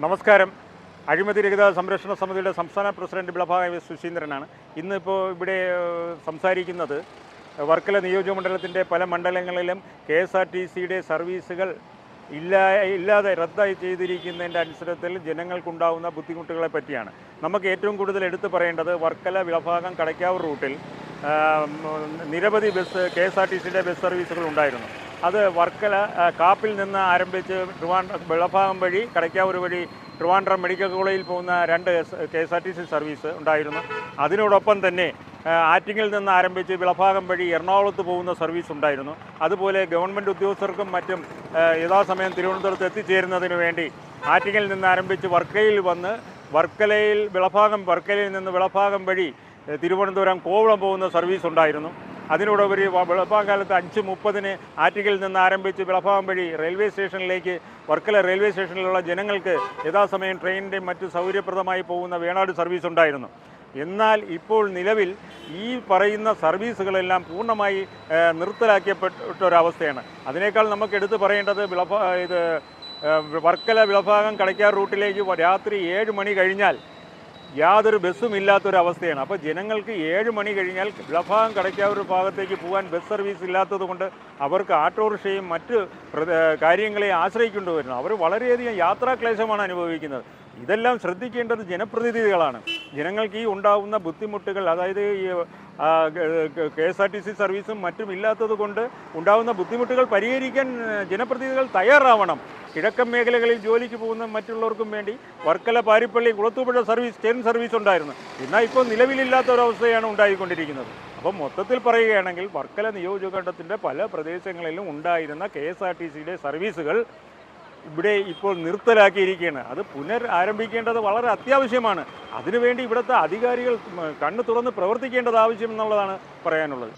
നമസ്കാരം. അഴിമതി രഹിത സംരക്ഷണ സമിതിയുടെ സംസ്ഥാന പ്രസിഡന്റ് വിളഭാഗം സുശീന്ദ്രനാണ്. ഇന്നിപ്പോൾ ഇവിടെ സംസാരിക്കുന്നത് വർക്കല നിയോജകമണ്ഡലത്തിൻ്റെ പല മണ്ഡലങ്ങളിലും KSRTCയുടെ സർവീസുകൾ ഇല്ലാതെ റദ്ദായി ചെയ്തിരിക്കുന്നതിൻ്റെ അടിസ്ഥാനത്തിൽ ജനങ്ങൾക്കുണ്ടാകുന്ന ബുദ്ധിമുട്ടുകളെ പറ്റിയാണ്. നമുക്ക് ഏറ്റവും കൂടുതൽ എടുത്തു പറയേണ്ടത് വർക്കല വിളഭാഗം കടയ്ക്കാവൂർ റൂട്ടിൽ നിരവധി KSRTCയുടെ ബസ് സർവീസുകൾ ഉണ്ടായിരുന്നു. അത് വർക്കല കാപ്പിൽ നിന്ന് ആരംഭിച്ച് വിളഭാഗം വഴി കടയ്ക്കാവൂർ വഴി ട്രിവാൻഡ്രം മെഡിക്കൽ കോളേജിൽ പോകുന്ന 2 KSRTC സർവീസ് ഉണ്ടായിരുന്നു. അതിനോടൊപ്പം തന്നെ ആറ്റിങ്ങിൽ നിന്ന് ആരംഭിച്ച് വിളഭാഗം വഴി എറണാകുളത്ത് പോകുന്ന സർവീസ് ഉണ്ടായിരുന്നു. അതുപോലെ ഗവൺമെൻറ് ഉദ്യോഗസ്ഥർക്കും മറ്റും യഥാസമയം തിരുവനന്തപുരത്ത് എത്തിച്ചേരുന്നതിന് വേണ്ടി ആറ്റിങ്ങിൽ നിന്ന് ആരംഭിച്ച് വർക്കലയിൽ വന്ന് വർക്കലയിൽ നിന്ന് വിളഭാഗം വഴി തിരുവനന്തപുരം കോവളം പോകുന്ന സർവീസ് ഉണ്ടായിരുന്നു. അതിനോടുപരി വിളഭാഗം കാലത്ത് 5:30 ആറ്റിങ്ങിൽ നിന്ന് ആരംഭിച്ച് വിളഭാഗം വഴി റെയിൽവേ സ്റ്റേഷനിലേക്ക് വർക്കല റെയിൽവേ സ്റ്റേഷനിലുള്ള ജനങ്ങൾക്ക് യഥാസമയം ട്രെയിനിൻ്റെയും മറ്റ് സൗകര്യപ്രദമായി പോകുന്ന വേണാട് സർവീസ് ഉണ്ടായിരുന്നു. എന്നാൽ ഇപ്പോൾ നിലവിൽ ഈ പറയുന്ന സർവീസുകളെല്ലാം പൂർണ്ണമായി നിർത്തലാക്കപ്പെട്ടൊരവസ്ഥയാണ്. അതിനേക്കാൾ നമുക്ക് എടുത്തു പറയേണ്ടത് വർക്കല വിളഭാഗം കടയ്ക്കാർ റൂട്ടിലേക്ക് രാത്രി 7 മണി കഴിഞ്ഞാൽ യാതൊരു ബസ്സും ഇല്ലാത്തൊരവസ്ഥയാണ്. അപ്പോൾ ജനങ്ങൾക്ക് 7 മണി കഴിഞ്ഞാൽ വിളഭാഗം കടയ്ക്കാവൂർ ഭാഗത്തേക്ക് പോകാൻ ബസ് സർവീസ് ഇല്ലാത്തതുകൊണ്ട് അവർക്ക് ആട്ടോറിക്ഷയും മറ്റ് കാര്യങ്ങളെ ആശ്രയിക്കേണ്ടി വരുന്നു. അവർ വളരെയധികം യാത്രാക്ലേശമാണ് അനുഭവിക്കുന്നത്. ഇതെല്ലാം ശ്രദ്ധിക്കേണ്ടത് ജനപ്രതിനിധികളാണ്. ജനങ്ങൾക്ക് ഈ ഉണ്ടാകുന്ന ബുദ്ധിമുട്ടുകൾ, അതായത് ഈ KSRTC സർവീസും മറ്റും ഇല്ലാത്തത് കൊണ്ട് ഉണ്ടാകുന്ന ബുദ്ധിമുട്ടുകൾ പരിഹരിക്കാൻ ജനപ്രതിനിധികൾ തയ്യാറാവണം. കിഴക്കൻ മേഖലകളിൽ ജോലിക്ക് പോകുന്ന മറ്റുള്ളവർക്കും വേണ്ടി വർക്കല, പാരിപ്പള്ളി, കുളത്തൂപ്പുഴ ട്രെയിൻ സർവീസ് ഉണ്ടായിരുന്നു. എന്നാൽ ഇപ്പോൾ നിലവിലില്ലാത്തൊരവസ്ഥയാണ് ഉണ്ടായിക്കൊണ്ടിരിക്കുന്നത്. അപ്പം മൊത്തത്തിൽ പറയുകയാണെങ്കിൽ വർക്കല നിയോജകമണ്ഡലത്തിൻ്റെ പല പ്രദേശങ്ങളിലും ഉണ്ടായിരുന്ന KSRTCയുടെ സർവീസുകൾ ഇവിടെ ഇപ്പോൾ നിർത്തലാക്കിയിരിക്കുകയാണ്. അത് ആരംഭിക്കേണ്ടത് വളരെ അത്യാവശ്യമാണ്. അതിനുവേണ്ടി ഇവിടുത്തെ അധികാരികൾ കണ്ണു തുറന്ന് പ്രവർത്തിക്കേണ്ടത് ആവശ്യം എന്നുള്ളതാണ് പറയാനുള്ളത്.